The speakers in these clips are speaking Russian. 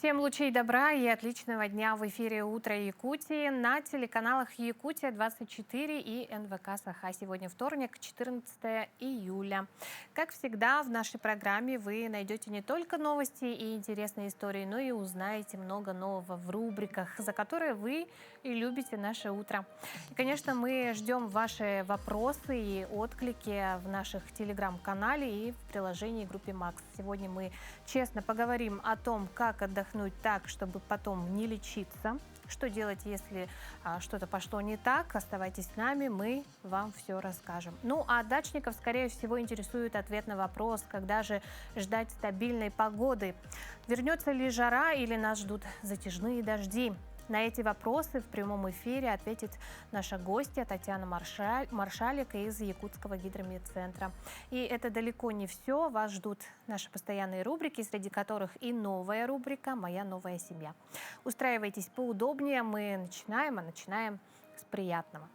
Всем лучей добра и отличного дня! В эфире «Утро Якутии» на телеканалах «Якутия-24» и НВК «Саха». Сегодня вторник, 14 июля. Как всегда, в нашей программе вы найдете не только новости и интересные истории, но и узнаете много нового в рубриках, за которые вы и любите наше утро. И, конечно, мы ждем ваши вопросы и отклики в наших телеграм-канале и в приложении группе Макс. Сегодня мы честно поговорим о том, как отдохнуть так, чтобы потом не лечиться. Что делать, если что-то пошло не так? Оставайтесь с нами, мы вам все расскажем. Ну, а дачников, скорее всего, интересует ответ на вопрос, когда же ждать стабильной погоды. Вернется ли жара или нас ждут затяжные дожди? На эти вопросы в прямом эфире ответит наша гостья Татьяна Маршалик из Якутского гидрометцентра. И это далеко не все. Вас ждут наши постоянные рубрики, среди которых и новая рубрика «Моя новая семья». Устраивайтесь поудобнее. Мы начинаем с приятного.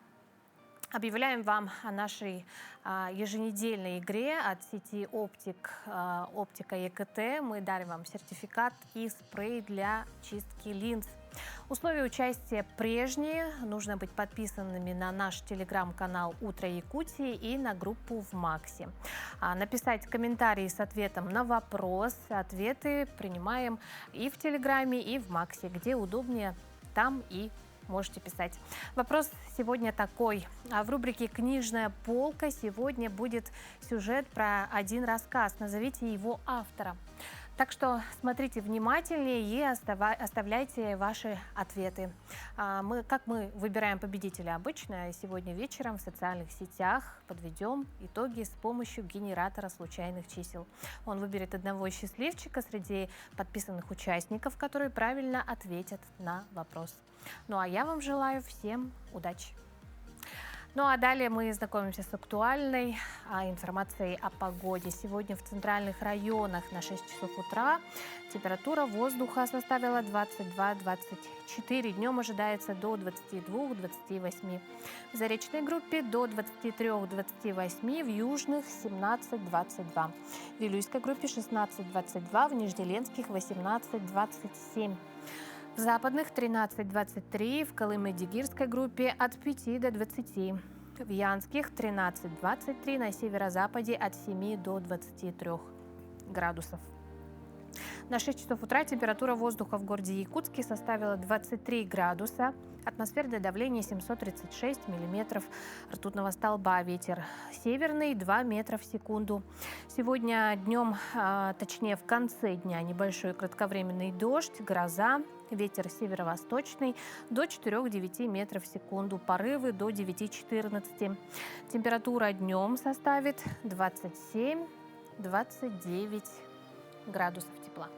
Объявляем вам о нашей еженедельной игре от сети «Оптика ЕКТ». Мы дарим вам сертификат и спрей для чистки линз. Условия участия прежние. Нужно быть подписанными на наш телеграм-канал «Утро Якутии» и на группу в Максе. Написать комментарии с ответом на вопрос. Ответы принимаем и в телеграме, и в Максе. Где удобнее, там и можете писать. Вопрос сегодня такой. В рубрике «Книжная полка» сегодня будет сюжет про один рассказ. Назовите его автора. Так что смотрите внимательнее и оставляйте ваши ответы. Как мы выбираем победителя обычно, сегодня вечером в социальных сетях подведем итоги с помощью генератора случайных чисел. Он выберет одного счастливчика среди подписанных участников, которые правильно ответят на вопрос. Ну а я вам желаю всем удачи! Ну а далее мы знакомимся с актуальной информацией о погоде. Сегодня в центральных районах на 6 часов утра температура воздуха составила 22-24. Днем ожидается до 22-28. В заречной группе до 23-28, в южных 17-22. В Вилюйской группе 16-22, в Нижнеленских 18-27. В западных 13-23, в Колыме-Дигирской группе от 5 до 20. В Янских 13-23, на северо-западе от 7 до 23 градусов. На 6 часов утра температура воздуха в городе Якутске составила 23 градуса. Атмосферное давление 736 миллиметров ртутного столба. Ветер северный 2 метра в секунду. Сегодня днем, точнее в конце дня, небольшой кратковременный дождь, гроза. Ветер северо-восточный до 4-9 метров в секунду. Порывы до 9-14. Температура днем составит 27-29 градусов тепла.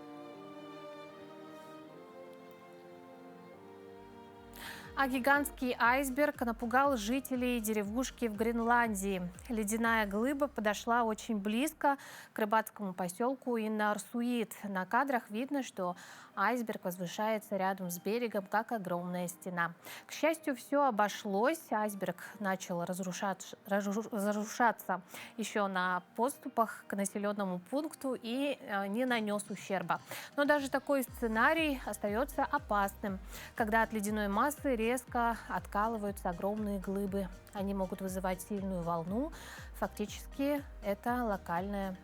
А гигантский айсберг напугал жителей деревушки в Гренландии. Ледяная глыба подошла очень близко к рыбацкому поселку Иннарсуит. На кадрах видно, что айсберг возвышается рядом с берегом, как огромная стена. К счастью, все обошлось. Айсберг начал разрушаться еще на подступах к населенному пункту и не нанес ущерба. Но даже такой сценарий остается опасным, когда от ледяной массы резко откалываются огромные глыбы. Они могут вызывать сильную волну. Фактически это локальное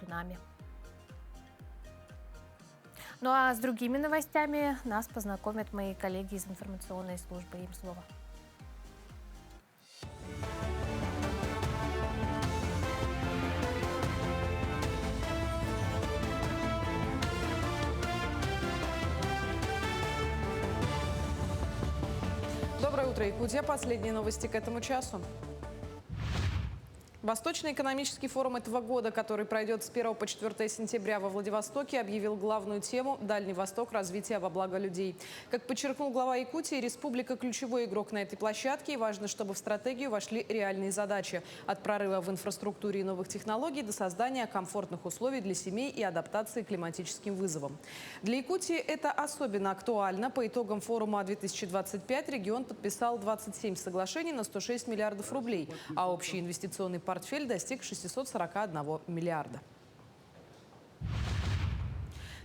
цунами. Ну а с другими новостями нас познакомят мои коллеги из информационной службы. Им слово. Доброе утро, Якутия. Последние новости к этому часу. Восточный экономический форум этого года, который пройдет с 1 по 4 сентября во Владивостоке, объявил главную тему «Дальний Восток. Развитие во благо людей». Как подчеркнул глава Якутии, республика – ключевой игрок на этой площадке, и важно, чтобы в стратегию вошли реальные задачи – от прорыва в инфраструктуре и новых технологий до создания комфортных условий для семей и адаптации к климатическим вызовам. Для Якутии это особенно актуально. По итогам форума 2025 регион подписал 27 соглашений на 106 миллиардов рублей, а общий инвестиционный портфель достиг 641 миллиарда.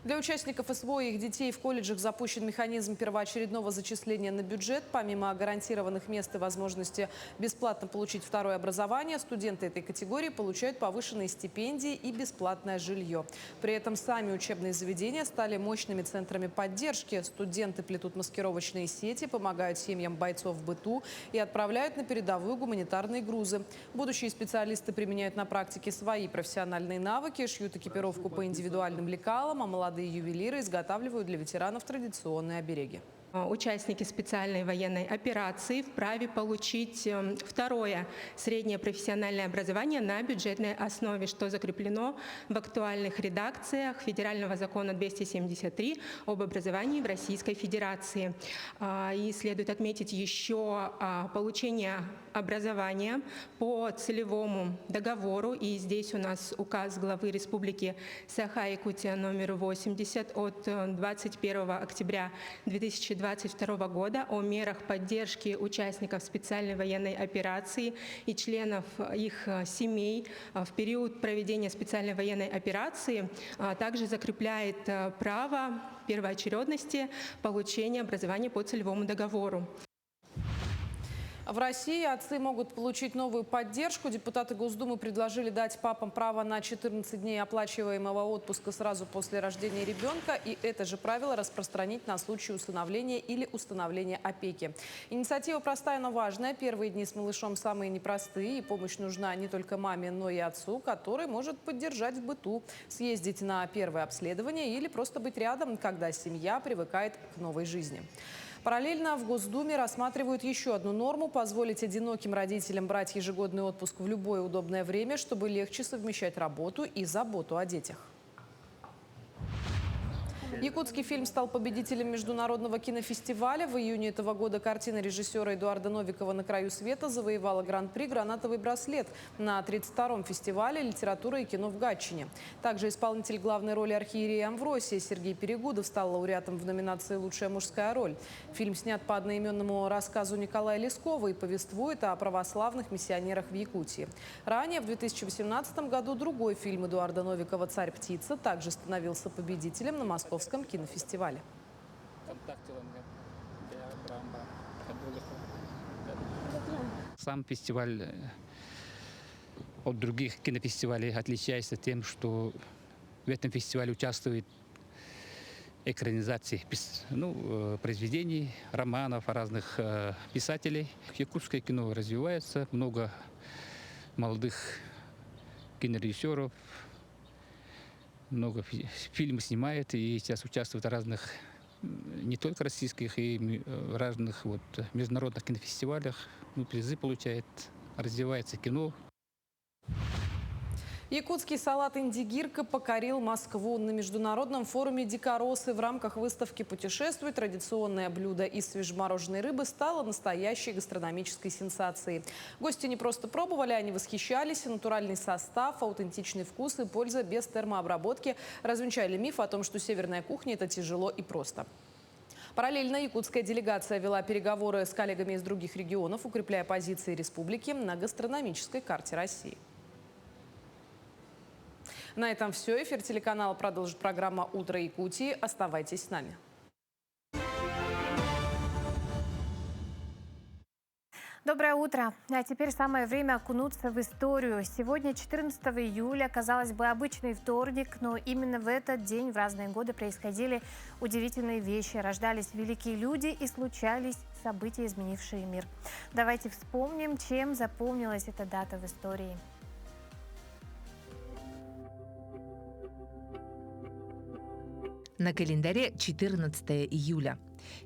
Для участников СВО и их детей в колледжах запущен механизм первоочередного зачисления на бюджет. Помимо гарантированных мест и возможности бесплатно получить второе образование, студенты этой категории получают повышенные стипендии и бесплатное жилье. При этом сами учебные заведения стали мощными центрами поддержки. Студенты плетут маскировочные сети, помогают семьям бойцов в быту и отправляют на передовую гуманитарные грузы. Будущие специалисты применяют на практике свои профессиональные навыки, шьют экипировку по индивидуальным лекалам, а молодые ювелиры изготавливают для ветеранов традиционные обереги. Участники специальной военной операции вправе получить второе среднее профессиональное образование на бюджетной основе, что закреплено в актуальных редакциях Федерального закона 273 об образовании в Российской Федерации. И следует отметить еще получение образования по целевому договору. И здесь у нас указ главы Республики Саха-Якутия номер 80 от 21 октября 2022 года о мерах поддержки участников специальной военной операции и членов их семей в период проведения специальной военной операции, также закрепляет право первоочередности получения образования по целевому договору. В России отцы могут получить новую поддержку. Депутаты Госдумы предложили дать папам право на 14 дней оплачиваемого отпуска сразу после рождения ребенка. И это же правило распространить на случай усыновления или установления опеки. Инициатива простая, но важная. Первые дни с малышом самые непростые. И помощь нужна не только маме, но и отцу, который может поддержать в быту, съездить на первое обследование или просто быть рядом, когда семья привыкает к новой жизни. Параллельно в Госдуме рассматривают еще одну норму – позволить одиноким родителям брать ежегодный отпуск в любое удобное время, чтобы легче совмещать работу и заботу о детях. Якутский фильм стал победителем международного кинофестиваля. В июне этого года картина режиссера Эдуарда Новикова «На краю света» завоевала гран-при «Гранатовый браслет» на 32-м фестивале «Литература и кино» в Гатчине. Также исполнитель главной роли архиерея Амвросия Сергей Перегудов стал лауреатом в номинации «Лучшая мужская роль». Фильм снят по одноименному рассказу Николая Лескова и повествует о православных миссионерах в Якутии. Ранее, в 2018 году, другой фильм Эдуарда Новикова «Царь-птица» также становился победителем на Московском кинофестивале. Сам фестиваль от других кинофестивалей отличается тем, что в этом фестивале участвует экранизации произведений, романов разных писателей. Якутское кино развивается, много молодых кинорежиссеров, много фильмов снимает и сейчас участвует в разных, не только российских, и разных международных кинофестивалях. Призы получает, развивается кино. Якутский салат индигирка покорил Москву. На международном форуме «Дикоросы» в рамках выставки «Путешествуй» традиционное блюдо из свежемороженой рыбы стало настоящей гастрономической сенсацией. Гости не просто пробовали, они восхищались. Натуральный состав, аутентичный вкус и польза без термообработки развенчали миф о том, что северная кухня – это тяжело и просто. Параллельно якутская делегация вела переговоры с коллегами из других регионов, укрепляя позиции республики на гастрономической карте России. На этом все. Эфир телеканала продолжит программа «Утро Якутии». Оставайтесь с нами. Доброе утро. А теперь самое время окунуться в историю. Сегодня, 14 июля, казалось бы, обычный вторник, но именно в этот день в разные годы происходили удивительные вещи, рождались великие люди и случались события, изменившие мир. Давайте вспомним, чем запомнилась эта дата в истории. На календаре 14 июля.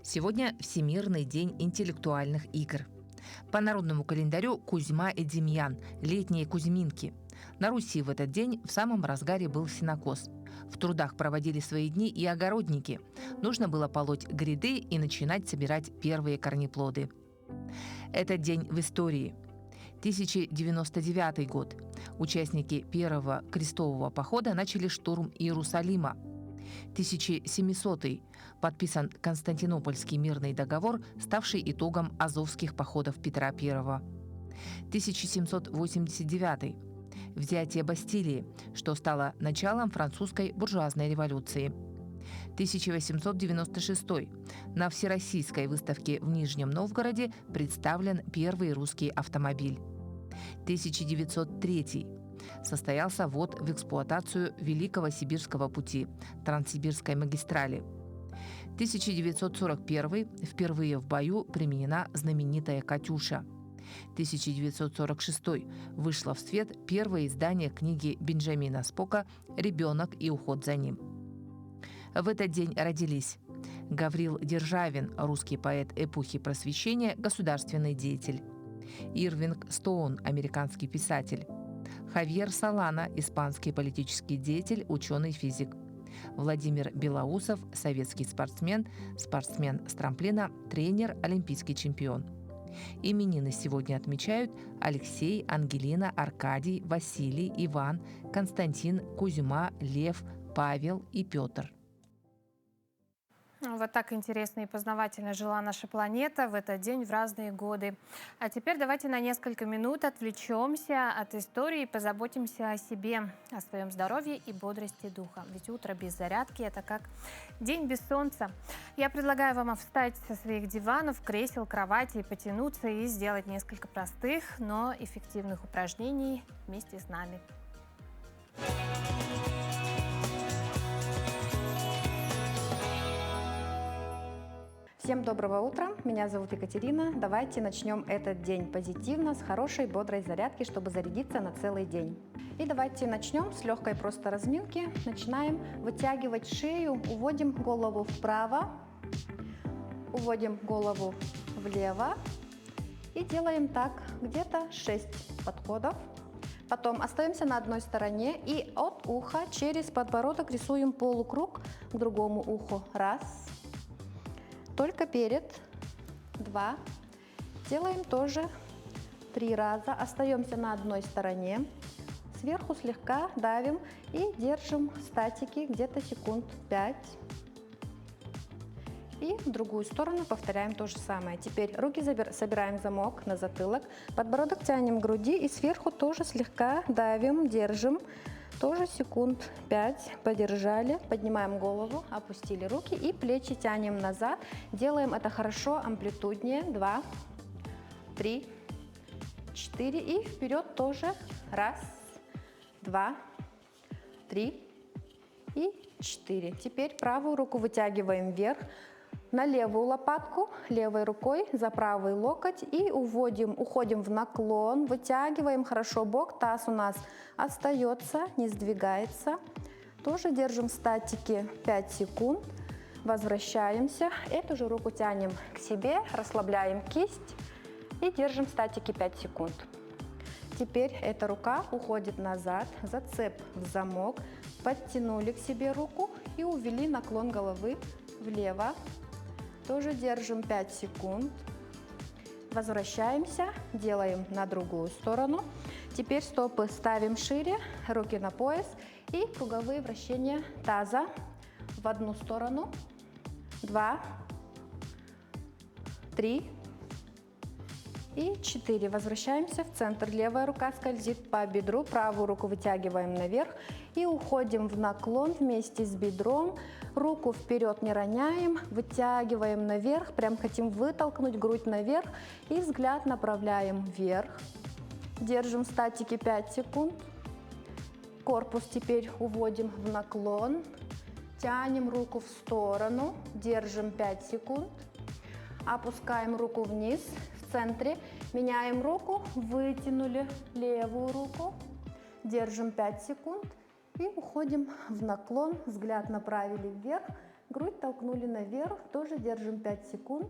Сегодня Всемирный день интеллектуальных игр. По народному календарю Кузьма и Демьян – летние Кузьминки. На Руси в этот день в самом разгаре был сенокос. В трудах проводили свои дни и огородники. Нужно было полоть гряды и начинать собирать первые корнеплоды. Этот день в истории. 1099 год. Участники первого крестового похода начали штурм Иерусалима. 1700. Подписан Константинопольский мирный договор, ставший итогом азовских походов Петра I. 1789. Взятие Бастилии, что стало началом французской буржуазной революции. 1896. На Всероссийской выставке в Нижнем Новгороде представлен первый русский автомобиль. 1903. Состоялся ввод в эксплуатацию Великого Сибирского пути, Транссибирской магистрали. 1941. Впервые в бою применена знаменитая «Катюша». 1946. Вышло в свет первое издание книги Бенджамина Спока «Ребенок и уход за ним». В этот день родились Гаврил Державин, русский поэт эпохи Просвещения, государственный деятель; Ирвинг Стоун, американский писатель; Хавьер Солана, испанский политический деятель, ученый-физик; Владимир Белоусов, советский спортсмен, спортсмен с трамплина, тренер, олимпийский чемпион. Именины сегодня отмечают Алексей, Ангелина, Аркадий, Василий, Иван, Константин, Кузьма, Лев, Павел и Петр. Вот так интересно и познавательно жила наша планета в этот день в разные годы. А теперь давайте на несколько минут отвлечемся от истории и позаботимся о себе, о своем здоровье и бодрости духа. Ведь утро без зарядки – это как день без солнца. Я предлагаю вам встать со своих диванов, кресел, кровати, потянуться и сделать несколько простых, но эффективных упражнений вместе с нами. Всем доброго утра, меня зовут Екатерина. Давайте начнем этот день позитивно, с хорошей бодрой зарядки, чтобы зарядиться на целый день. И давайте начнем с легкой просто разминки. Начинаем вытягивать шею, уводим голову вправо, уводим голову влево и делаем так где-то 6 подходов. Потом остаемся на одной стороне и от уха через подбородок рисуем полукруг к другому уху. Раз. Только перед. 2. Делаем тоже 3 раза. Остаемся на одной стороне. Сверху слегка давим и держим в статике где-то секунд 5. И в другую сторону повторяем то же самое. Теперь руки собираем в замок на затылок. Подбородок тянем к груди и сверху тоже слегка давим, держим. Тоже секунд 5 подержали, поднимаем голову, опустили руки и плечи тянем назад. Делаем это хорошо, амплитуднее. 2, 3, 4 и вперед тоже. 1, 2, 3 и 4. Теперь правую руку вытягиваем вверх на левую лопатку, левой рукой за правый локоть и уходим в наклон, вытягиваем хорошо бок, таз у нас остается, не сдвигается. Тоже держим в статике 5 секунд, возвращаемся, эту же руку тянем к себе, расслабляем кисть и держим в статике 5 секунд. Теперь эта рука уходит назад, зацеп в замок, подтянули к себе руку и увели наклон головы влево. Тоже держим 5 секунд. Возвращаемся, делаем на другую сторону. Теперь стопы ставим шире, руки на пояс и круговые вращения таза в одну сторону. 2, 3 и 4. Возвращаемся в центр. Левая рука скользит по бедру, правую руку вытягиваем наверх и уходим в наклон вместе с бедром. Руку вперед не роняем, вытягиваем наверх, прям хотим вытолкнуть грудь наверх и взгляд направляем вверх. Держим в статике 5 секунд. Корпус теперь уводим в наклон, тянем руку в сторону, держим 5 секунд. Опускаем руку вниз, в центре, меняем руку, вытянули левую руку, держим 5 секунд. И уходим в наклон, взгляд направили вверх, грудь толкнули наверх, тоже держим 5 секунд.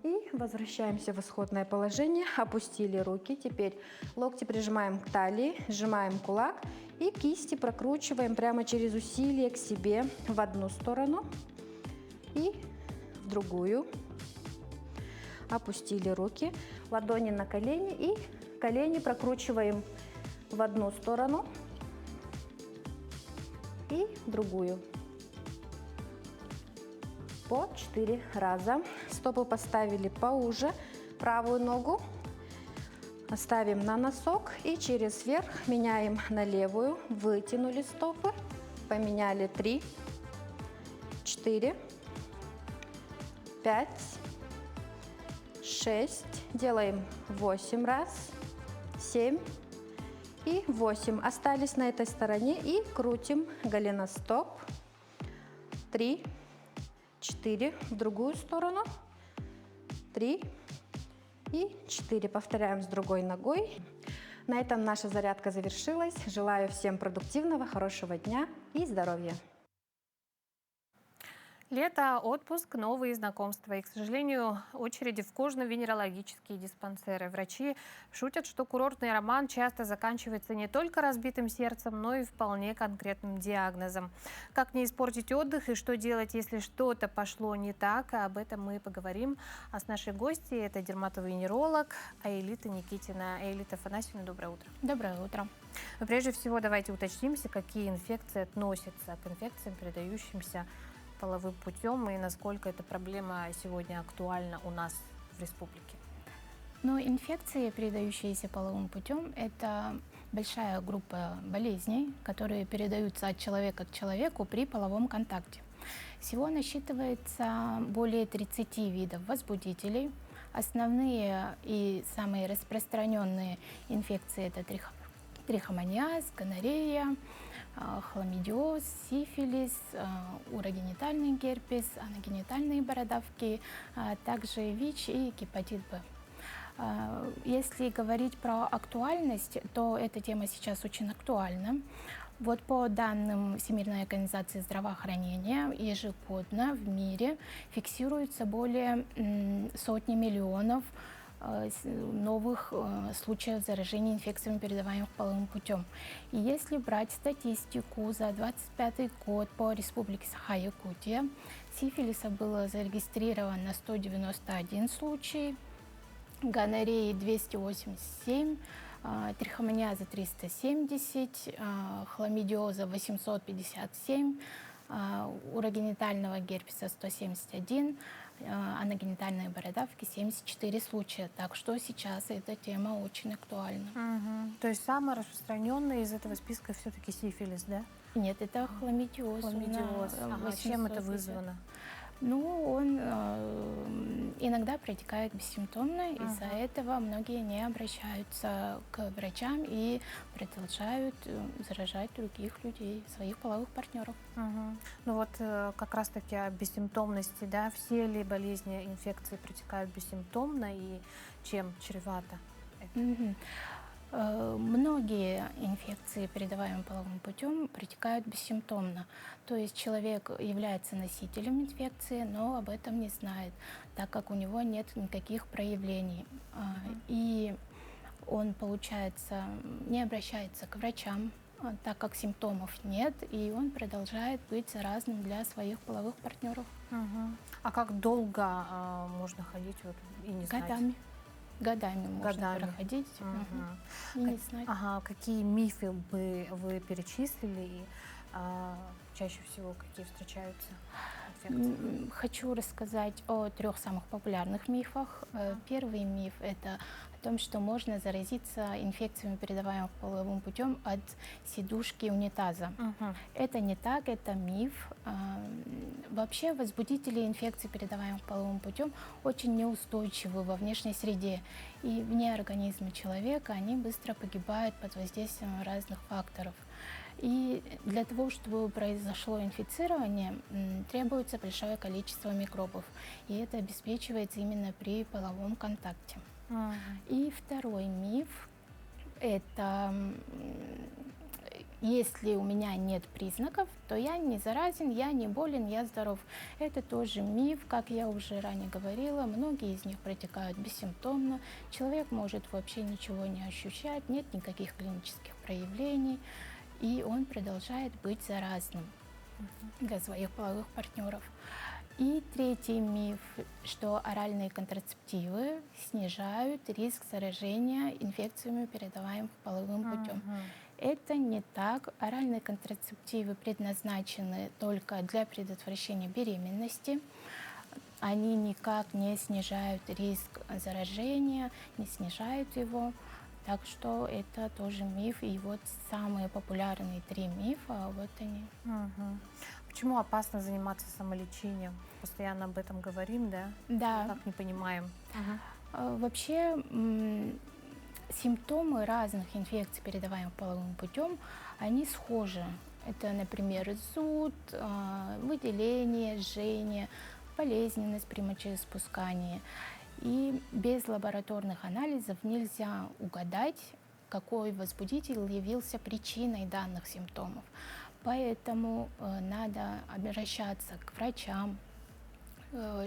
И возвращаемся в исходное положение, опустили руки. Теперь локти прижимаем к талии, сжимаем кулак и кисти прокручиваем прямо через усилие к себе в одну сторону и в другую. Опустили руки, ладони на колени и колени прокручиваем в одну сторону и другую. По 4 раза. Стопы поставили поуже. Правую ногу оставим на носок и через верх меняем на левую. Вытянули стопы, поменяли 3, 4, 5, 6. Делаем 8 раз, 7 и 8. Остались на этой стороне и крутим голеностоп. 3, 4. В другую сторону. 3 и 4. Повторяем с другой ногой. На этом наша зарядка завершилась. Желаю всем продуктивного, хорошего дня и здоровья. Лето, отпуск, новые знакомства. И, к сожалению, очереди в кожно-венерологические диспансеры. Врачи шутят, что курортный роман часто заканчивается не только разбитым сердцем, но и вполне конкретным диагнозом. Как не испортить отдых и что делать, если что-то пошло не так, об этом мы поговорим. А с нашей гостьей это дерматовенеролог Аэлита Никитина. Аэлита Афанасьевна, доброе утро. Доброе утро. Но прежде всего давайте уточнимся, какие инфекции относятся к инфекциям, передающимся половым путем, и насколько эта проблема сегодня актуальна у нас в республике. Но инфекции, передающиеся половым путем, это большая группа болезней, которые передаются от человека к человеку при половом контакте. Всего насчитывается более 30 видов возбудителей. Основные и самые распространенные инфекции – это трихомониаз, гонорея, хламидиоз, сифилис, урогенитальный герпес, аногенитальные бородавки, а также ВИЧ и гепатит Б. Если говорить про актуальность, то эта тема сейчас очень актуальна. Вот по данным Всемирной организации здравоохранения, ежегодно в мире фиксируется более 100 миллионов новых случаев заражения инфекциями, передаваемых половым путем. И если брать статистику за 2025 год по Республике Саха-Якутия, сифилиса было зарегистрировано 191 случай, гонореи 287, трихомониаза 370, хламидиоза 857, урогенитального герпеса 171, аногенитальные бородавки 74 случая. Так что сейчас эта тема очень актуальна. То есть самый распространенный из этого списка все-таки сифилис, да? Нет, это хламидиоз. Хламидиоз. Чем это вызвано? Ну, он иногда протекает бессимптомно, из-за этого многие не обращаются к врачам и продолжают заражать других людей, своих половых партнеров. Ну вот как раз-таки о бессимптомности, да, все ли болезни, инфекции протекают бессимптомно и чем чревато это? Многие инфекции, передаваемые половым путем, протекают бессимптомно. То есть человек является носителем инфекции, но об этом не знает, так как у него нет никаких проявлений. И он, получается, не обращается к врачам, так как симптомов нет, и он продолжает быть заразным для своих половых партнеров. А как долго можно ходить вот, и не знать? Годами можно проходить и не знать. Какие мифы бы вы перечислили и чаще всего какие встречаются инфекции? Хочу рассказать о 3 самых популярных мифах. Первый миф – это о том, что можно заразиться инфекциями, передаваемыми половым путем, от сидушки унитаза. Это не так, это миф. Вообще возбудители инфекций, передаваемых половым путем, очень неустойчивы во внешней среде. И вне организма человека они быстро погибают под воздействием разных факторов. И для того, чтобы произошло инфицирование, требуется большое количество микробов. И это обеспечивается именно при половом контакте. И второй миф – это если у меня нет признаков, то я не заразен, я не болен, я здоров. Это тоже миф, как я уже ранее говорила. Многие из них протекают бессимптомно. Человек может вообще ничего не ощущать, нет никаких клинических проявлений. И он продолжает быть заразным для своих половых партнеров. И третий миф, что оральные контрацептивы снижают риск заражения инфекциями, передаваемыми половым путем. Это не так. Оральные контрацептивы предназначены только для предотвращения беременности. Они никак не снижают риск заражения, не снижают его. Так что это тоже миф. И вот самые популярные 3 мифа, вот они. Почему опасно заниматься самолечением? Постоянно об этом говорим, да? Да. Как не понимаем. Вообще симптомы разных инфекций, передаваемых половым путем, они схожи. Это, например, зуд, выделение, жжение, болезненность при мочеиспускании. И без лабораторных анализов нельзя угадать, какой возбудитель явился причиной данных симптомов. Поэтому надо обращаться к врачам,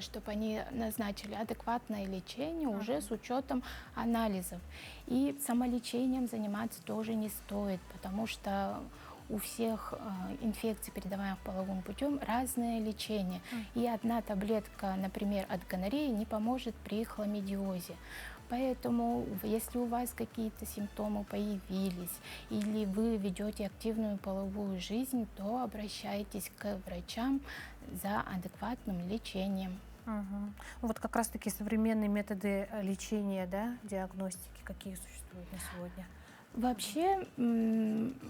чтобы они назначили адекватное лечение уже с учетом анализов. И самолечением заниматься тоже не стоит, потому что у всех инфекций, передаваемых половым путем, разное лечение. И одна таблетка, например, от гонореи не поможет при хламидиозе. Поэтому, если у вас какие-то симптомы появились или вы ведете активную половую жизнь, то обращайтесь к врачам за адекватным лечением. Вот как раз-таки современные методы лечения, да, диагностики, какие существуют на сегодня? Вообще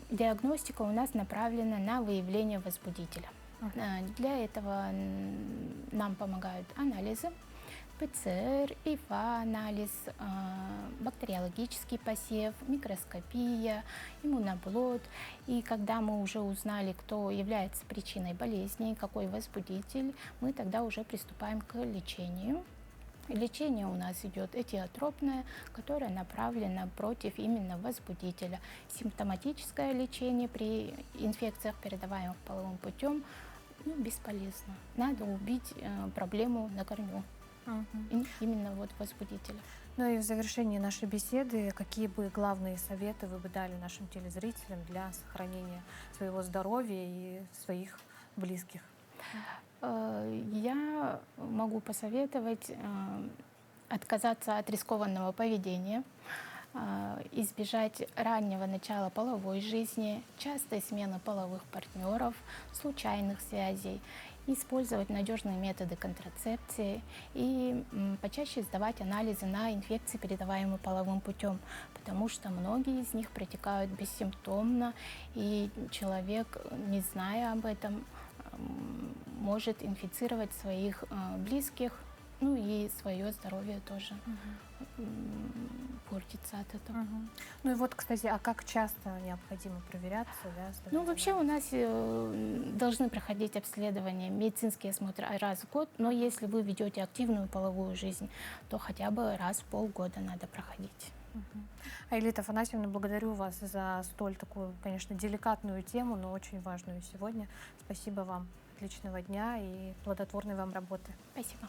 диагностика у нас направлена на выявление возбудителя. Для этого нам помогают анализы, ПЦР, ИФА-анализ, бактериологический посев, микроскопия, иммуноблот. И когда мы уже узнали, кто является причиной болезни, какой возбудитель, мы тогда уже приступаем к лечению. Лечение у нас идет этиотропное, которое направлено против именно возбудителя. Симптоматическое лечение при инфекциях, передаваемых половым путем, бесполезно. Надо убить проблему на корню. Именно вот возбудителя. Ну и в завершении нашей беседы, какие бы главные советы вы бы дали нашим телезрителям для сохранения своего здоровья и своих близких? Я могу посоветовать отказаться от рискованного поведения, избежать раннего начала половой жизни, частой смены половых партнеров, случайных связей, использовать надежные методы контрацепции и почаще сдавать анализы на инфекции, передаваемые половым путем, потому что многие из них протекают бессимптомно, и человек, не зная об этом, может инфицировать своих близких, ну и свое здоровье тоже портится от этого. Ну и вот, кстати, а как часто необходимо проверяться? Да, Ну, вообще у нас должны проходить обследования, медицинские осмотры раз в год, но если вы ведете активную половую жизнь, то хотя бы раз в полгода надо проходить. Аэлита Афанасьевна, благодарю вас за столь такую, конечно, деликатную тему, но очень важную сегодня. Спасибо вам. Отличного дня и плодотворной вам работы. Спасибо.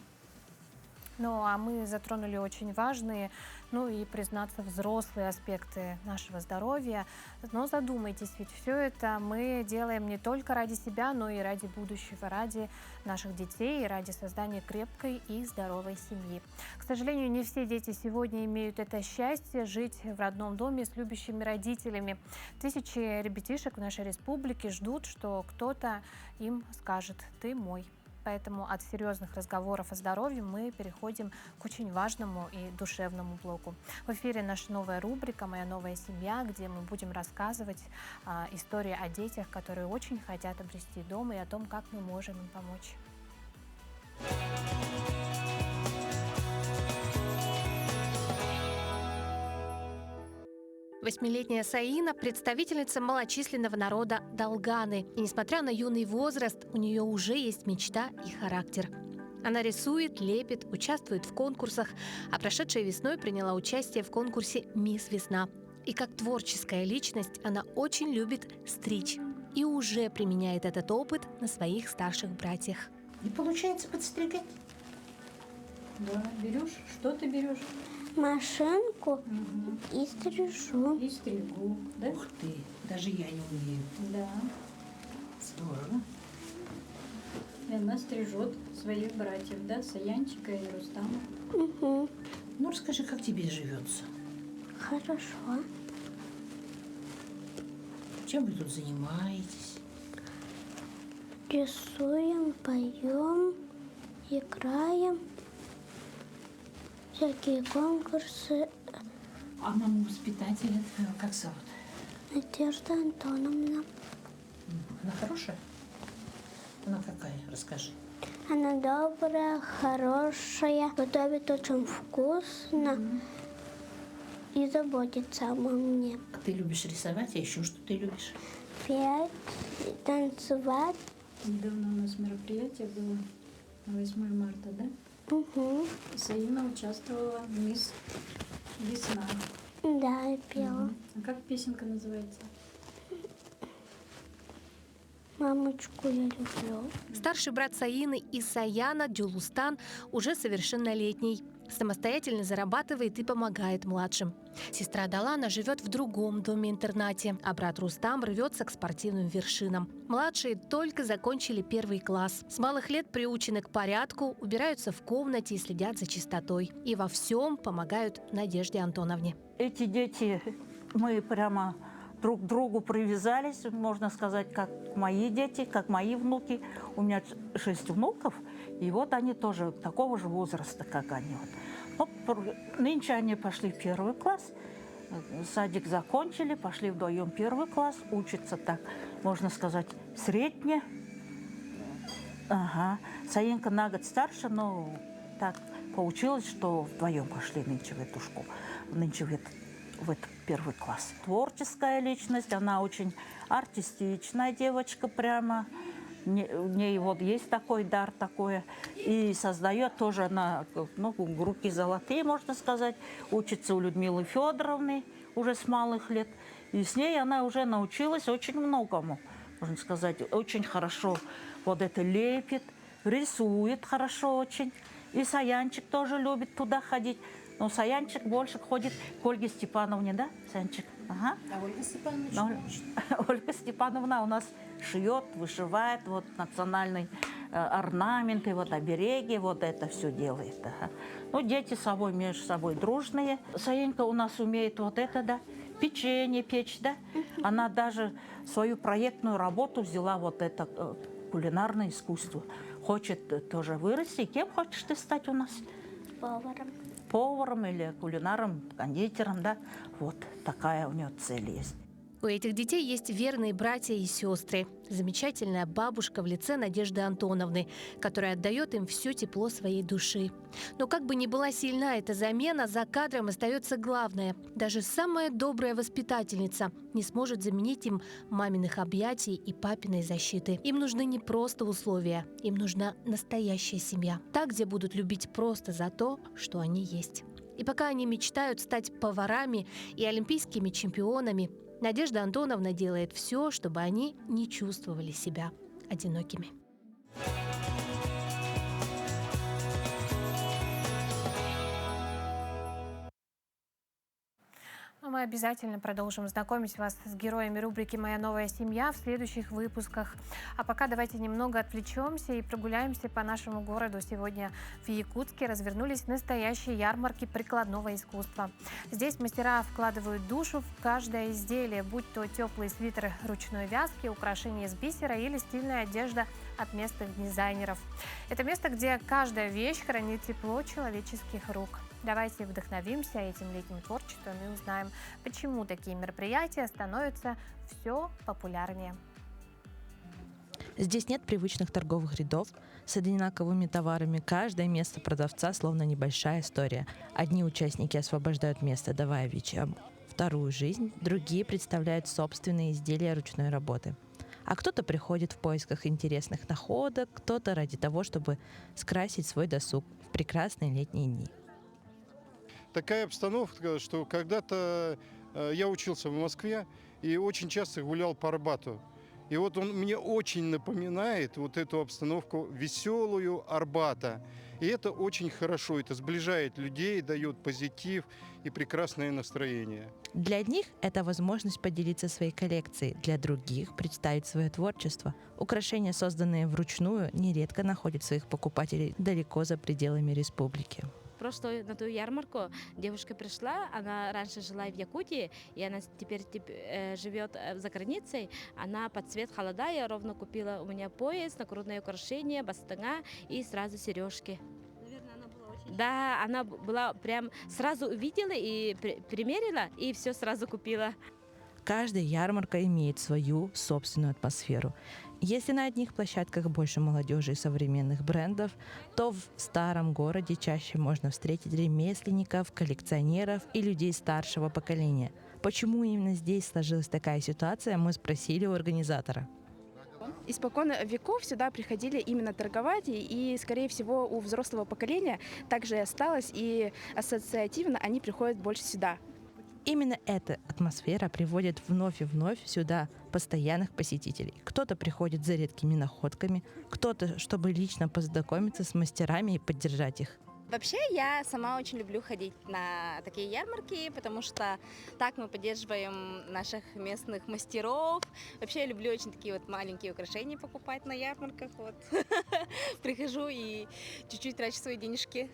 Ну, а мы затронули очень важные, ну и, признаться, взрослые аспекты нашего здоровья. Но задумайтесь, ведь все это мы делаем не только ради себя, но и ради будущего, ради наших детей и ради создания крепкой и здоровой семьи. К сожалению, не все дети сегодня имеют это счастье жить в родном доме с любящими родителями. Тысячи ребятишек в нашей республике ждут, что кто-то им скажет: «Ты мой». Поэтому от серьезных разговоров о здоровье мы переходим к очень важному и душевному блоку. В эфире наша новая рубрика «Моя новая семья», где мы будем рассказывать истории о детях, которые очень хотят обрести дом, и о том, как мы можем им помочь. Восьмилетняя Саина – представительница малочисленного народа Долганы. И несмотря на юный возраст, у нее уже есть мечта и характер. Она рисует, лепит, участвует в конкурсах, а прошедшей весной приняла участие в конкурсе «Мисс Весна». И как творческая личность она очень любит стричь и уже применяет этот опыт на своих старших братьях. Не получается подстригать? Да, берешь. Что ты берешь? Машинку и стрижу. И стригу, да? Ух ты, даже я не умею. Да. Здорово. И она стрижет своих братьев, да? Саянчика и Рустама. Угу. Ну, расскажи, как тебе живется? Хорошо. Чем вы тут занимаетесь? Рисуем, поем, играем. Всякие конкурсы. А маму воспитателя как зовут? Надежда Антоновна. Она хорошая? Она какая? Расскажи. Она добрая, хорошая, готовит очень вкусно и заботится обо мне. А ты любишь рисовать, а еще что ты любишь? Петь, танцевать. Недавно у нас мероприятие было на 8 марта, да? Угу. Саина участвовала в «Мисс Весна». Да, я пела. А как песенка называется? Мамочку я люблю. Старший брат Саины Исаяна Джулустан уже совершеннолетний. Самостоятельно зарабатывает и помогает младшим. Сестра Далана живет в другом доме-интернате, а брат Рустам рвется к спортивным вершинам. Младшие только закончили 1 класс. С малых лет приучены к порядку, убираются в комнате и следят за чистотой. И во всем помогают Надежде Антоновне. Эти дети, мы прямо друг к другу привязались, можно сказать, как мои дети, как мои внуки. У меня 6 внуков, и вот они тоже такого же возраста, как они. Вот. Нынче они пошли в 1 класс, садик закончили, пошли вдвоем 1 класс, учатся так, можно сказать, средне. Ага. Саинка на год старше, но так получилось, что вдвоем пошли нынче в эту школу, нынче в этот 1 класс. Творческая личность, она очень артистичная девочка прямо. У нее вот есть такой дар, такое. И создает тоже она, руки золотые, можно сказать. Учится у Людмилы Федоровны уже с малых лет. И с ней она уже научилась очень многому, можно сказать. Очень хорошо вот это лепит, рисует хорошо очень. И Саянчик тоже любит туда ходить. Но Саянчик больше ходит к Ольге Степановне, да, Саянчик? Ага. А Ольга Степановна Ольга Степановна у нас шьет, вышивает, вот национальные орнаменты, вот обереги, вот это все делает. Ага. Ну, дети между собой дружные. Саенька у нас умеет вот это, да, печенье печь, да. Она даже свою проектную работу взяла, вот это кулинарное искусство. Хочет тоже вырасти. Кем хочешь ты стать у нас? Поваром. Поваром или кулинаром, кондитером, да. Вот такая у нее цель есть. У этих детей есть верные братья и сестры. Замечательная бабушка в лице Надежды Антоновны, которая отдает им все тепло своей души. Но как бы ни была сильна эта замена, за кадром остается главное. Даже самая добрая воспитательница не сможет заменить им маминых объятий и папиной защиты. Им нужны не просто условия, им нужна настоящая семья. Та, где будут любить просто за то, что они есть. И пока они мечтают стать поварами и олимпийскими чемпионами, Надежда Антоновна делает все, чтобы они не чувствовали себя одинокими. Мы обязательно продолжим знакомить вас с героями рубрики «Моя новая семья» в следующих выпусках. А пока давайте немного отвлечемся и прогуляемся по нашему городу. Сегодня в Якутске развернулись настоящие ярмарки прикладного искусства. Здесь мастера вкладывают душу в каждое изделие, будь то теплые свитеры ручной вязки, украшения из бисера или стильная одежда от местных дизайнеров. Это место, где каждая вещь хранит тепло человеческих рук. Давайте вдохновимся этим летним творчеством и узнаем, почему такие мероприятия становятся все популярнее. Здесь нет привычных торговых рядов с одинаковыми товарами. Каждое место продавца словно небольшая история. Одни участники освобождают место, давая вещам вторую жизнь, другие представляют собственные изделия ручной работы. А кто-то приходит в поисках интересных находок, кто-то ради того, чтобы скрасить свой досуг в прекрасные летние дни. Такая обстановка, что когда-то я учился в Москве и очень часто гулял по Арбату. И вот он мне очень напоминает вот эту обстановку веселую Арбата. И это очень хорошо, это сближает людей, дает позитив и прекрасное настроение. Для одних это возможность поделиться своей коллекцией, для других представить свое творчество. Украшения, созданные вручную, нередко находят своих покупателей далеко за пределами республики. Просто на ту ярмарку девушка пришла, она раньше жила в Якутии, и она теперь живет за границей. Она под цвет холода ровно купила у меня пояс, нагрудное украшение, бастыга и сразу сережки. Наверное, она была очень... Да, она была прям сразу увидела и примерила, и все сразу купила. Каждая ярмарка имеет свою собственную атмосферу. Если на одних площадках больше молодежи и современных брендов, то в старом городе чаще можно встретить ремесленников, коллекционеров и людей старшего поколения. Почему именно здесь сложилась такая ситуация, мы спросили у организатора. Испокон веков сюда приходили именно торговать, и, скорее всего, у взрослого поколения также и осталось, и ассоциативно они приходят больше сюда. Именно эта атмосфера приводит вновь и вновь сюда постоянных посетителей. Кто-то приходит за редкими находками, кто-то, чтобы лично познакомиться с мастерами и поддержать их. Вообще, я сама очень люблю ходить на такие ярмарки, потому что так мы поддерживаем наших местных мастеров. Вообще, я люблю очень такие вот маленькие украшения покупать на ярмарках. Вот. Прихожу и чуть-чуть трачу свои денежки.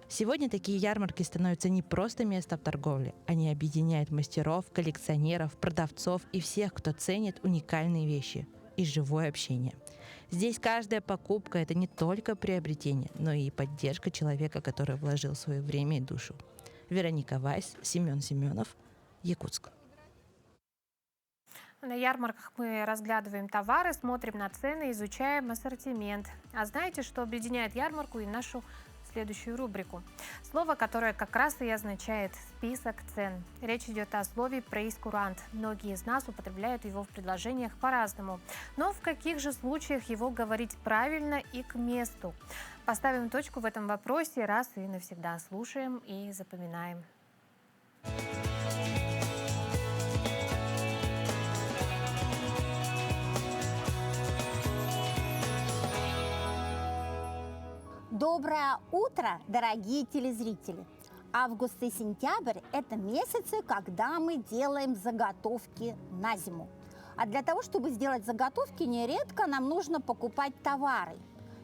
Сегодня такие ярмарки становятся не просто местом торговли. Они объединяют мастеров, коллекционеров, продавцов и всех, кто ценит уникальные вещи и живое общение. Здесь каждая покупка – это не только приобретение, но и поддержка человека, который вложил свое время и душу. Вероника Вайс, Семен Семенов, Якутск. На ярмарках мы разглядываем товары, смотрим на цены, изучаем ассортимент. А знаете, что объединяет ярмарку и нашу следующую рубрику? Слово, которое как раз и означает «список цен». Речь идет о слове «прейскурант». Многие из нас употребляют его в предложениях по-разному. Но в каких же случаях его говорить правильно и к месту? Поставим точку в этом вопросе раз и навсегда. Слушаем и запоминаем. Доброе утро, дорогие телезрители! Август и сентябрь – это месяцы, когда мы делаем заготовки на зиму. А для того, чтобы сделать заготовки, нередко нам нужно покупать товары.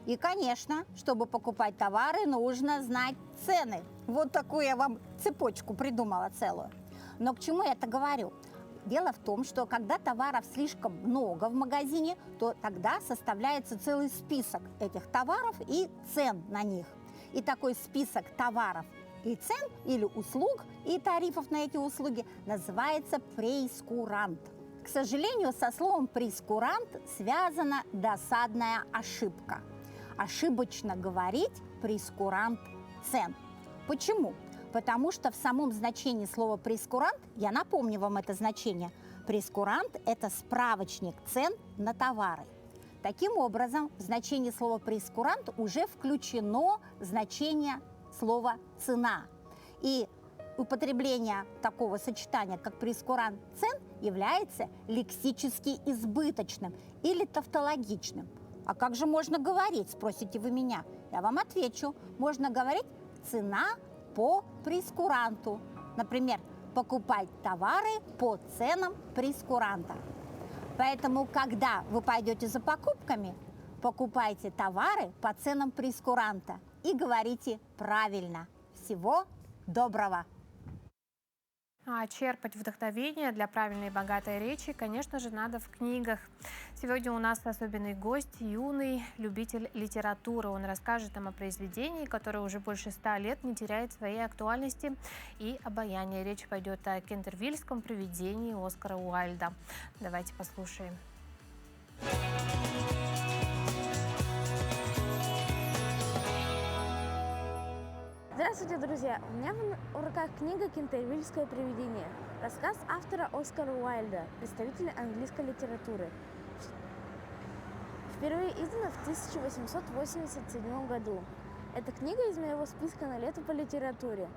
И, конечно, чтобы покупать товары, нужно знать цены. Вот такую я вам цепочку придумала целую. Но к чему я это говорю? Дело в том, что когда товаров слишком много в магазине, то тогда составляется целый список этих товаров и цен на них. И такой список товаров и цен или услуг и тарифов на эти услуги называется прейскурант. К сожалению, со словом прейскурант связана досадная ошибка. Ошибочно говорить прейскурант цен. Почему? Потому что в самом значении слова прейскурант, я напомню вам это значение, прейскурант – это справочник цен на товары. Таким образом, в значении слова прейскурант уже включено значение слова цена. И употребление такого сочетания, как прейскурант цен, является лексически избыточным или тавтологичным. А как же можно говорить, спросите вы меня? Я вам отвечу. Можно говорить «цена по прейскуранту». Например, покупать товары по ценам прейскуранта. Поэтому, когда вы пойдете за покупками, покупайте товары по ценам прейскуранта и говорите правильно. Всего доброго! А черпать вдохновение для правильной и богатой речи, конечно же, надо в книгах. Сегодня у нас особенный гость, юный любитель литературы. Он расскажет нам о произведении, которое уже больше 100 лет не теряет своей актуальности и обаяния. Речь пойдет о кентервильском привидении Оскара Уайльда. Давайте послушаем. Здравствуйте, друзья! У меня в руках книга «Кентервильское привидение». Рассказ автора Оскара Уайльда, представителя английской литературы. Впервые издана в 1887 году. Эта книга из моего списка на лето по литературе.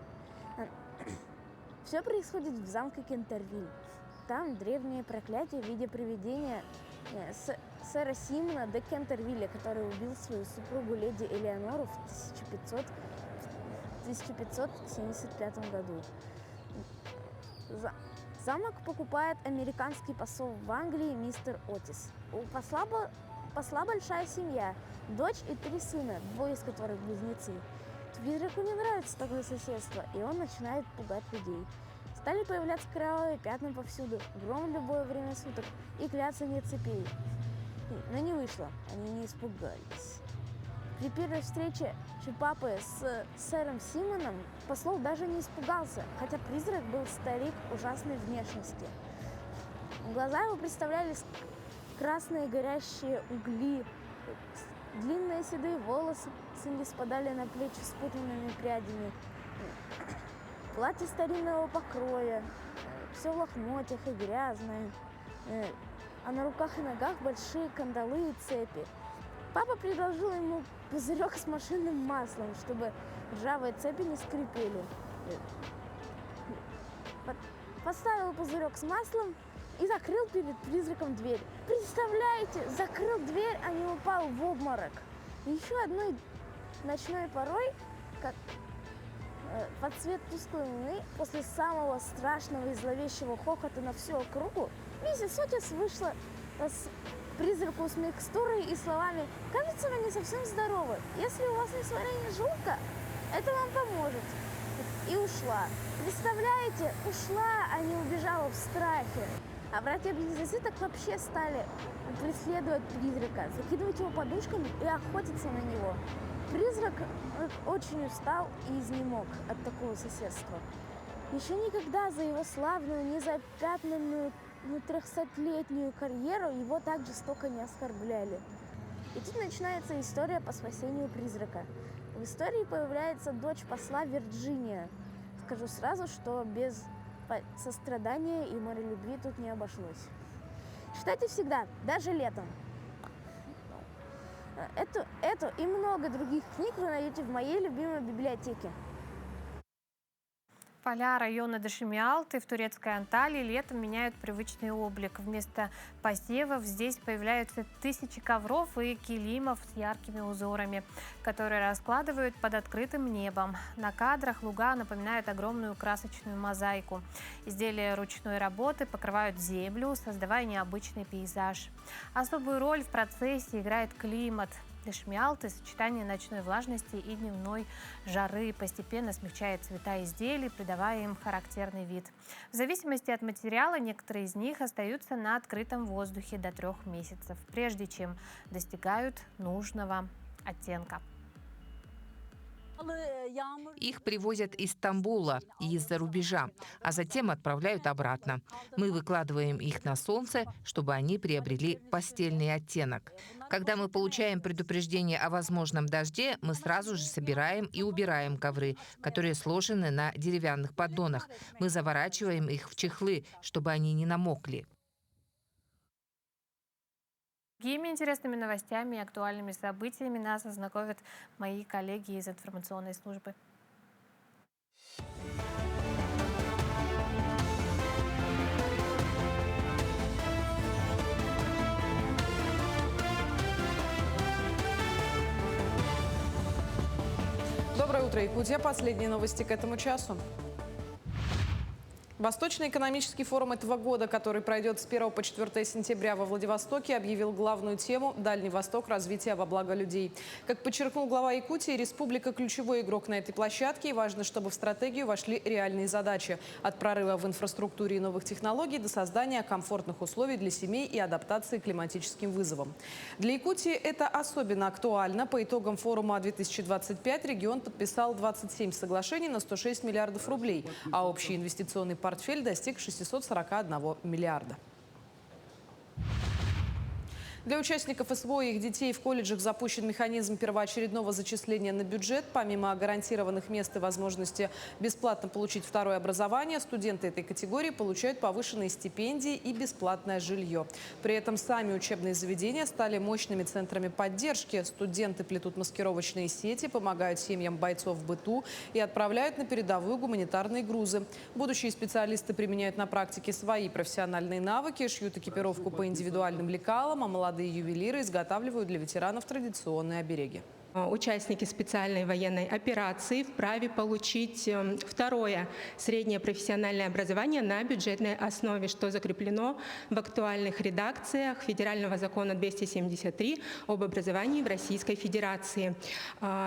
Все происходит в замке Кентервиль. Там древнее проклятие в виде привидения сэра Симона де Кентервилля, который убил свою супругу леди Элеонору в 1575 году. Замок покупает американский посол в Англии мистер Отис. У посла большая семья, дочь и 3 сына, 2 из которых близнецы. Твидрику не нравится такое соседство, и он начинает пугать людей. Стали появляться кровавые пятна повсюду, гром в любое время суток и клацанье цепей. Но не вышло, они не испугались. При первой встрече Чупапы с сэром Симоном посол даже не испугался, хотя призрак был старик ужасной внешности. Глаза его представляли красные горящие угли, длинные седые волосы спадали на плечи спутанными прядями, платье старинного покроя, все в лохмотьях и грязное, а на руках и ногах большие кандалы и цепи. Папа предложил ему пузырек с машинным маслом, чтобы ржавые цепи не скрипели. Поставил пузырек с маслом и закрыл перед призраком дверь. Представляете, закрыл дверь, а не упал в обморок. Еще одной ночной порой, как под свет тусклой луны, после самого страшного и зловещего хохота на всю округу, миссис Отис вышла с призраку с микстурой и словами: «Кажется, вы не совсем здоровы. Если у вас несварение желудка, это вам поможет». И ушла. Представляете, ушла, а не убежала в страхе. А братья-близнецы так вообще стали преследовать призрака, закидывать его подушками и охотиться на него. Призрак очень устал и изнемог от такого соседства. Еще никогда за его славную, незапятнанную 300-летнюю карьеру его так жестоко не оскорбляли. И тут начинается история по спасению призрака. В истории появляется дочь посла Вирджиния. Скажу сразу, что без сострадания и морелюбви тут не обошлось. Читайте всегда, даже летом. Эту и много других книг вы найдете в моей любимой библиотеке. Поля района Дашимиалты в турецкой Анталии летом меняют привычный облик. Вместо посевов здесь появляются тысячи ковров и килимов с яркими узорами, которые раскладывают под открытым небом. На кадрах луга напоминают огромную красочную мозаику. Изделия ручной работы покрывают землю, создавая необычный пейзаж. Особую роль в процессе играет климат. Дашимиалты, сочетание ночной влажности и дневной жары, постепенно смягчает цвета изделий, придавая им характерный вид. В зависимости от материала некоторые из них остаются на открытом воздухе до 3 месяцев, прежде чем достигают нужного оттенка. Их привозят из Стамбула и из-за рубежа, а затем отправляют обратно. Мы выкладываем их на солнце, чтобы они приобрели постельный оттенок. Когда мы получаем предупреждение о возможном дожде, мы сразу же собираем и убираем ковры, которые сложены на деревянных поддонах. Мы заворачиваем их в чехлы, чтобы они не намокли. Другими интересными новостями и актуальными событиями нас ознакомят мои коллеги из информационной службы. Доброе утро, Якутия. Последние новости к этому часу. Восточный экономический форум этого года, который пройдет с 1 по 4 сентября во Владивостоке, объявил главную тему «Дальний Восток. Развитие во благо людей». Как подчеркнул глава Якутии, республика – ключевой игрок на этой площадке, и важно, чтобы в стратегию вошли реальные задачи – от прорыва в инфраструктуре и новых технологий до создания комфортных условий для семей и адаптации к климатическим вызовам. Для Якутии это особенно актуально. По итогам форума 2025 регион подписал 27 соглашений на 106 миллиардов рублей, а общий инвестиционный портфель достиг 641 миллиарда. Для участников СВО и их детей в колледжах запущен механизм первоочередного зачисления на бюджет. Помимо гарантированных мест и возможности бесплатно получить второе образование, студенты этой категории получают повышенные стипендии и бесплатное жилье. При этом сами учебные заведения стали мощными центрами поддержки. Студенты плетут маскировочные сети, помогают семьям бойцов в быту и отправляют на передовую гуманитарные грузы. Будущие специалисты применяют на практике свои профессиональные навыки, шьют экипировку по индивидуальным лекалам, а молодые ювелиры изготавливают для ветеранов традиционные обереги. Участники специальной военной операции вправе получить второе среднее профессиональное образование на бюджетной основе, что закреплено в актуальных редакциях Федерального закона 273 об образовании в Российской Федерации.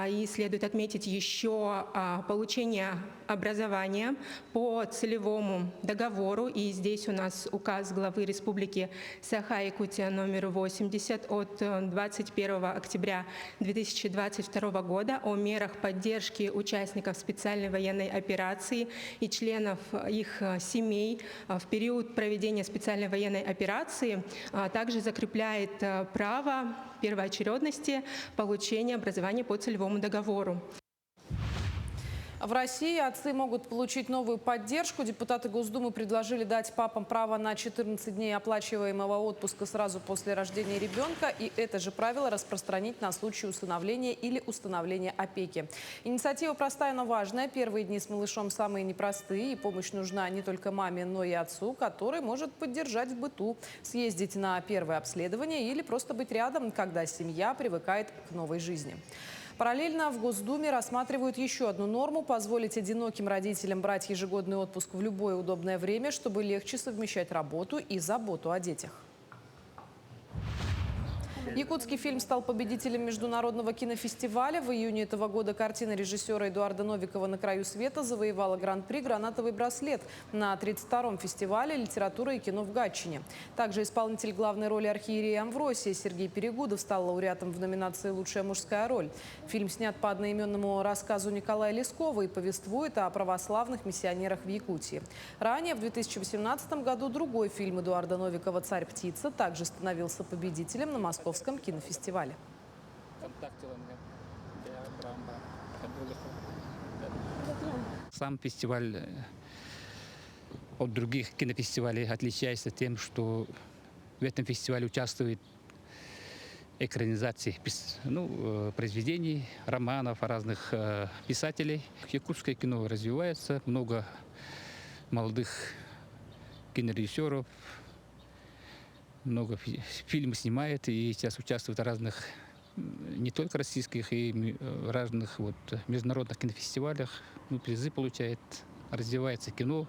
И следует отметить еще получение образования по целевому договору. И здесь у нас указ главы Республики Саха-Якутия номер 80 от 21 октября 2020 2022 года о мерах поддержки участников специальной военной операции и членов их семей в период проведения специальной военной операции также закрепляет право первоочередности получения образования по целевому договору. В России отцы могут получить новую поддержку. Депутаты Госдумы предложили дать папам право на 14 дней оплачиваемого отпуска сразу после рождения ребенка. И это же правило распространить на случай усыновления или установления опеки. Инициатива простая, но важная. Первые дни с малышом самые непростые. И помощь нужна не только маме, но и отцу, который может поддержать в быту, съездить на первое обследование или просто быть рядом, когда семья привыкает к новой жизни. Параллельно в Госдуме рассматривают еще одну норму – позволить одиноким родителям брать ежегодный отпуск в любое удобное время, чтобы легче совмещать работу и заботу о детях. Якутский фильм стал победителем международного кинофестиваля. В июне этого года картина режиссера Эдуарда Новикова «На краю света» завоевала гран-при «Гранатовый браслет» на 32-м фестивале «Литература и кино» в Гатчине. Также исполнитель главной роли архиерея Амвросия Сергей Перегудов стал лауреатом в номинации «Лучшая мужская роль». Фильм снят по одноименному рассказу Николая Лескова и повествует о православных миссионерах в Якутии. Ранее, в 2018 году, другой фильм Эдуарда Новикова «Царь-птица» также становился победителем на Московском кинофестивале. Сам фестиваль от других кинофестивалей отличается тем, что в этом фестивале участвует экранизации произведений, романов разных писателей. Якутское кино развивается, много молодых кинорежиссеров, много фильмов снимает и сейчас участвует в разных, не только российских, и разных международных кинофестивалях. Призы получает, развивается кино.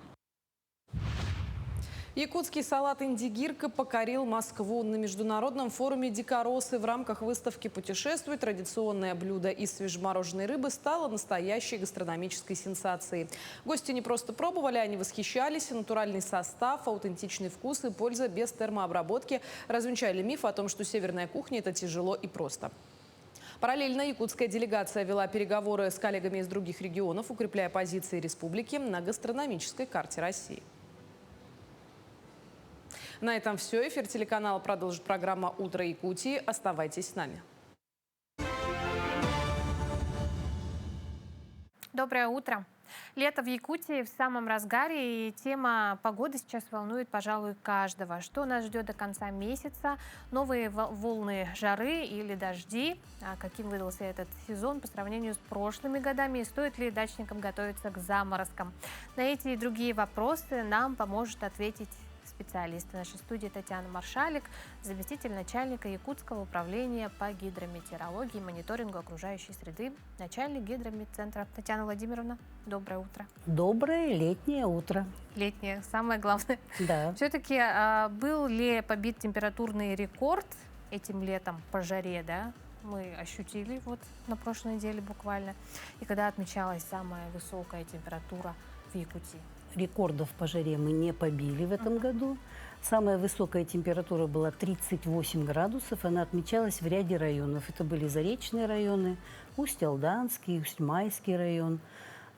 Якутский салат индигирка покорил Москву. На международном форуме «Дикоросы» в рамках выставки «Путешествуй» традиционное блюдо из свежемороженой рыбы стало настоящей гастрономической сенсацией. Гости не просто пробовали, они восхищались. Натуральный состав, аутентичный вкус и польза без термообработки развенчали миф о том, что северная кухня – это тяжело и просто. Параллельно якутская делегация вела переговоры с коллегами из других регионов, укрепляя позиции республики на гастрономической карте России. На этом все. Эфир телеканала продолжит программа «Утро Якутии». Оставайтесь с нами. Доброе утро. Лето в Якутии в самом разгаре, и тема погоды сейчас волнует, пожалуй, каждого. Что нас ждет до конца месяца? Новые волны жары или дожди? Каким выдался этот сезон по сравнению с прошлыми годами? И стоит ли дачникам готовиться к заморозкам? На эти и другие вопросы нам поможет ответить специалисты. В нашей студии Татьяна Маршалик, заместитель начальника Якутского управления по гидрометеорологии и мониторингу окружающей среды, начальник гидрометцентра. Татьяна Владимировна, доброе утро. Доброе летнее утро. Летнее, самое главное. Да. Все-таки был ли побит температурный рекорд этим летом по жаре, да? Мы ощутили на прошлой неделе буквально. И когда отмечалась самая высокая температура в Якутии? Рекордов по жаре мы не побили в этом году. Самая высокая температура была 38 градусов. Она отмечалась в ряде районов. Это были заречные районы, Усть-Алданский, Усть-Майский район.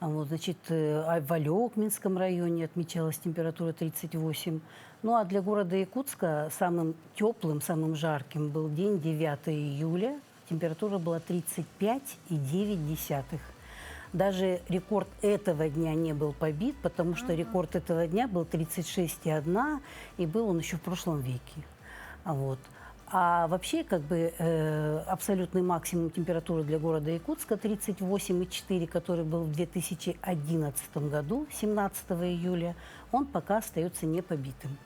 В Алекминском районе отмечалась температура 38. Ну а для города Якутска самым теплым, самым жарким был день 9 июля. Температура была 35,9. Даже рекорд этого дня не был побит, потому что рекорд этого дня был 36,1, и был он еще в прошлом веке. А вообще, абсолютный максимум температуры для города Якутска 38,4, который был в 2011 году, 17 июля, он пока остается непобитым.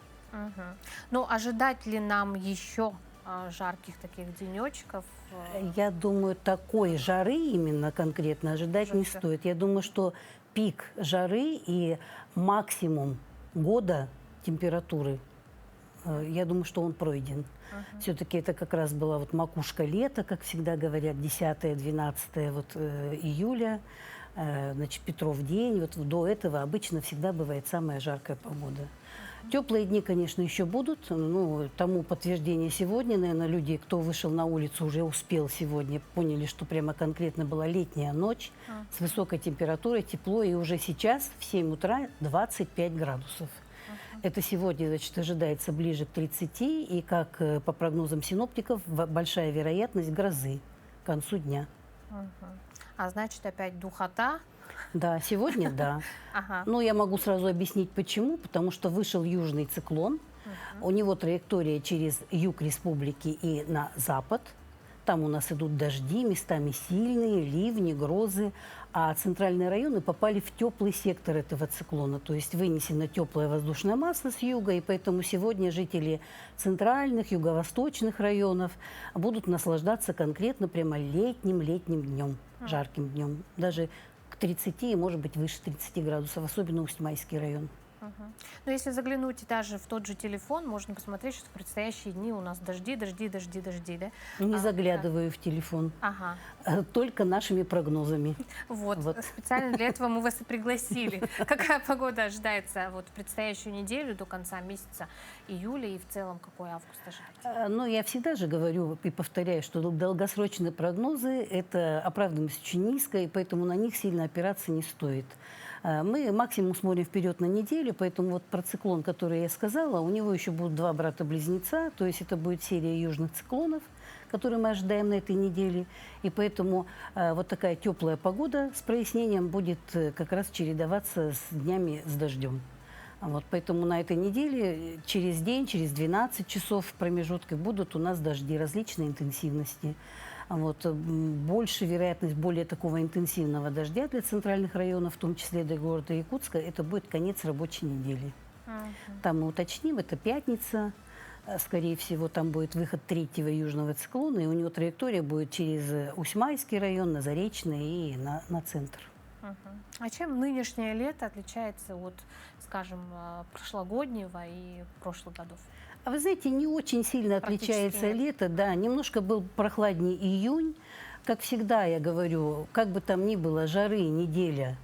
Ну, ожидать ли нам еще жарких таких денечков? Я думаю, такой жары именно конкретно ожидать не стоит. Я думаю, что пик жары и максимум года температуры, я думаю, что он пройден. Все-таки это как раз была макушка лета, как всегда говорят, 10-12 июля, Петров день. До этого обычно всегда бывает самая жаркая погода. Теплые дни, конечно, еще будут. Ну, тому подтверждение сегодня, наверное, люди, кто вышел на улицу, уже успел сегодня, поняли, что прямо конкретно была летняя ночь с высокой температурой, тепло, и уже сейчас в 7 утра 25 градусов. Это сегодня, значит, ожидается ближе к 30, и, как по прогнозам синоптиков, большая вероятность грозы к концу дня. А значит, опять духота? Да, сегодня да. Но я могу сразу объяснить, почему. Потому что вышел южный циклон. У него траектория через юг республики и на запад. Там у нас идут дожди, местами сильные, ливни, грозы. А центральные районы попали в теплый сектор этого циклона. То есть вынесена теплая воздушная масса с юга. И поэтому сегодня жители центральных, юго-восточных районов будут наслаждаться конкретно прямо летним днем, жарким днем. Даже к 30 и, может быть, выше 30 градусов, особенно Усть-Майский район. Но если заглянуть даже в тот же телефон, можно посмотреть, что в предстоящие дни у нас дожди, да? Не заглядываю в телефон, только нашими прогнозами. Вот, специально для этого мы вас и пригласили. Какая погода ожидается вот в предстоящую неделю до конца месяца июля и в целом какой август ожидается? Ну, я всегда же говорю и повторяю, что долгосрочные прогнозы – это оправданность очень низкая, и поэтому на них сильно опираться не стоит. Мы максимум смотрим вперед на неделю, поэтому вот про циклон, который я сказала, у него еще будут два брата-близнеца, то есть это будет серия южных циклонов, которые мы ожидаем на этой неделе. И поэтому вот такая теплая погода с прояснением будет как раз чередоваться с днями с дождем. Вот, поэтому на этой неделе через день, через 12 часов в промежутках будут у нас дожди различной интенсивности. Вот, больше вероятность более такого интенсивного дождя для центральных районов, в том числе для города Якутска, это будет конец рабочей недели. Там мы уточним, это пятница, скорее всего, там будет выход 3-го южного циклона, и у него траектория будет через Усть-Майский район, на Заречный и на центр. А чем нынешнее лето отличается от, скажем, прошлогоднего и прошлых годов? А вы знаете, не очень сильно отличается лето, да, немножко был прохладнее июнь. Как всегда, я говорю, как бы там ни было, жары неделя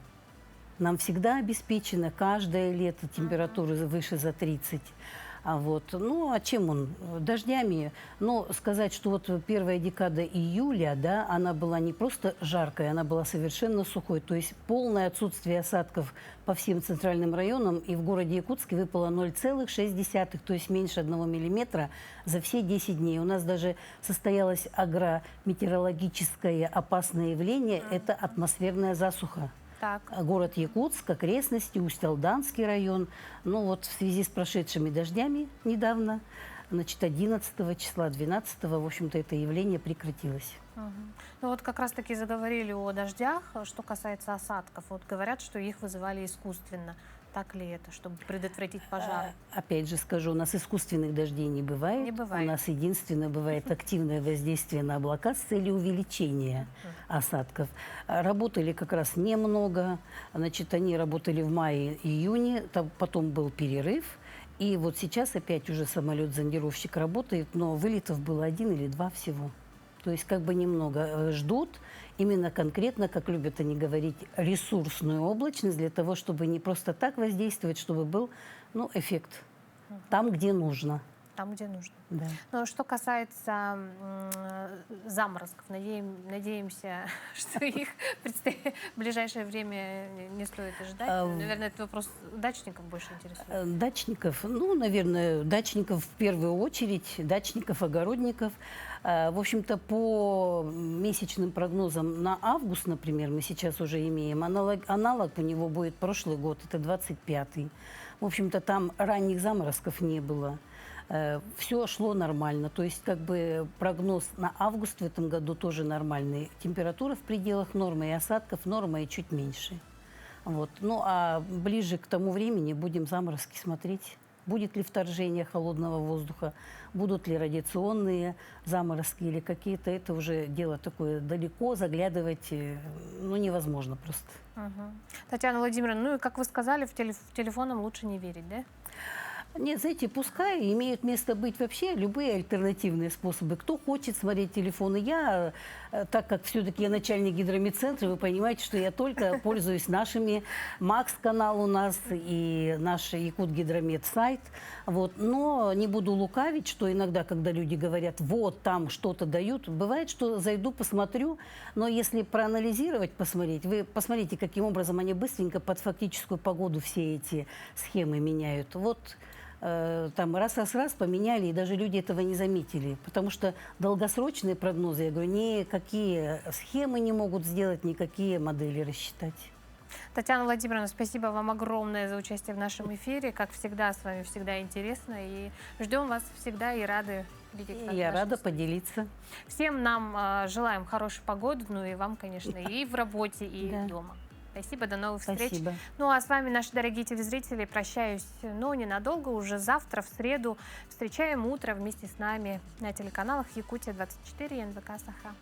нам всегда обеспечена, каждое лето температура выше за 30. Ну, а чем он? Дождями. Но сказать, что вот первая декада июля, да, она была не просто жаркой, она была совершенно сухой. То есть полное отсутствие осадков по всем центральным районам. И в городе Якутске выпало 0,6, то есть меньше 1 миллиметра за все 10 дней. У нас даже состоялось агрометеорологическое опасное явление – это атмосферная засуха. Город Якутск, окрестности, Усть-Алданский район. Ну вот в связи с прошедшими дождями недавно, значит, 11 числа, 12, в общем-то, это явление прекратилось. Ну вот как раз-таки заговорили о дождях. Что касается осадков, вот говорят, что их вызывали искусственно. Так ли это, чтобы предотвратить пожары? Опять же скажу, у нас искусственных дождей не бывает. Не бывает. У нас единственное бывает активное воздействие на облака с целью увеличения осадков. Работали как раз немного. Значит, они работали в мае-июне, потом был перерыв. И вот сейчас опять уже самолет-зондировщик работает, но вылетов было 1 или 2 всего. То есть как бы немного ждут. Именно конкретно, как любят они говорить, ресурсную облачность для того, чтобы не просто так воздействовать, чтобы был, ну, эффект там, где нужно. Там, где нужно. Да. Но что касается заморозков, надеемся, что их в ближайшее время не стоит ожидать. Наверное, это вопрос дачников больше интересует. Дачников, ну, наверное, дачников в первую очередь, дачников, огородников. В общем-то, по месячным прогнозам на август, например, мы сейчас уже имеем, аналог у него будет прошлый год, это 25-й. В общем-то, там ранних заморозков не было. Все шло нормально. То есть, как бы прогноз на август в этом году тоже нормальный. Температура в пределах нормы, и осадков норма, и чуть меньше. Вот. Ну, а ближе к тому времени будем заморозки смотреть. Будет ли вторжение холодного воздуха, будут ли радиационные заморозки или какие-то. Это уже дело такое далеко, заглядывать ну, невозможно просто. Татьяна Владимировна, ну и как вы сказали, в телефонам лучше не верить, да? Нет, знаете, пускай имеют место быть вообще любые альтернативные способы. Кто хочет смотреть телефоны. Я, так как все-таки я начальник гидромедцентра, вы понимаете, что я только пользуюсь нашими, Макс-канал у нас и наш Якутгидромед сайт. Вот. Но не буду лукавить, что иногда, когда люди говорят, вот там что-то дают, бывает, что зайду, посмотрю, но если проанализировать, посмотреть, вы посмотрите, каким образом они быстренько под фактическую погоду все эти схемы меняют. Вот там раз поменяли, и даже люди этого не заметили. Потому что долгосрочные прогнозы, я говорю, никакие схемы не могут сделать, никакие модели рассчитать. Татьяна Владимировна, спасибо вам огромное за участие в нашем эфире. Как всегда, с вами всегда интересно. И ждем вас всегда и рады видеть. Я рада поделиться. Всем нам желаем хорошей погоды, ну и вам, конечно, и в работе, и дома. Спасибо, до новых встреч. Спасибо. Ну а с вами, наши дорогие телезрители, прощаюсь, но ненадолго. Уже завтра, в среду, встречаем утро вместе с нами на телеканалах Якутия 24 и НВК Саха.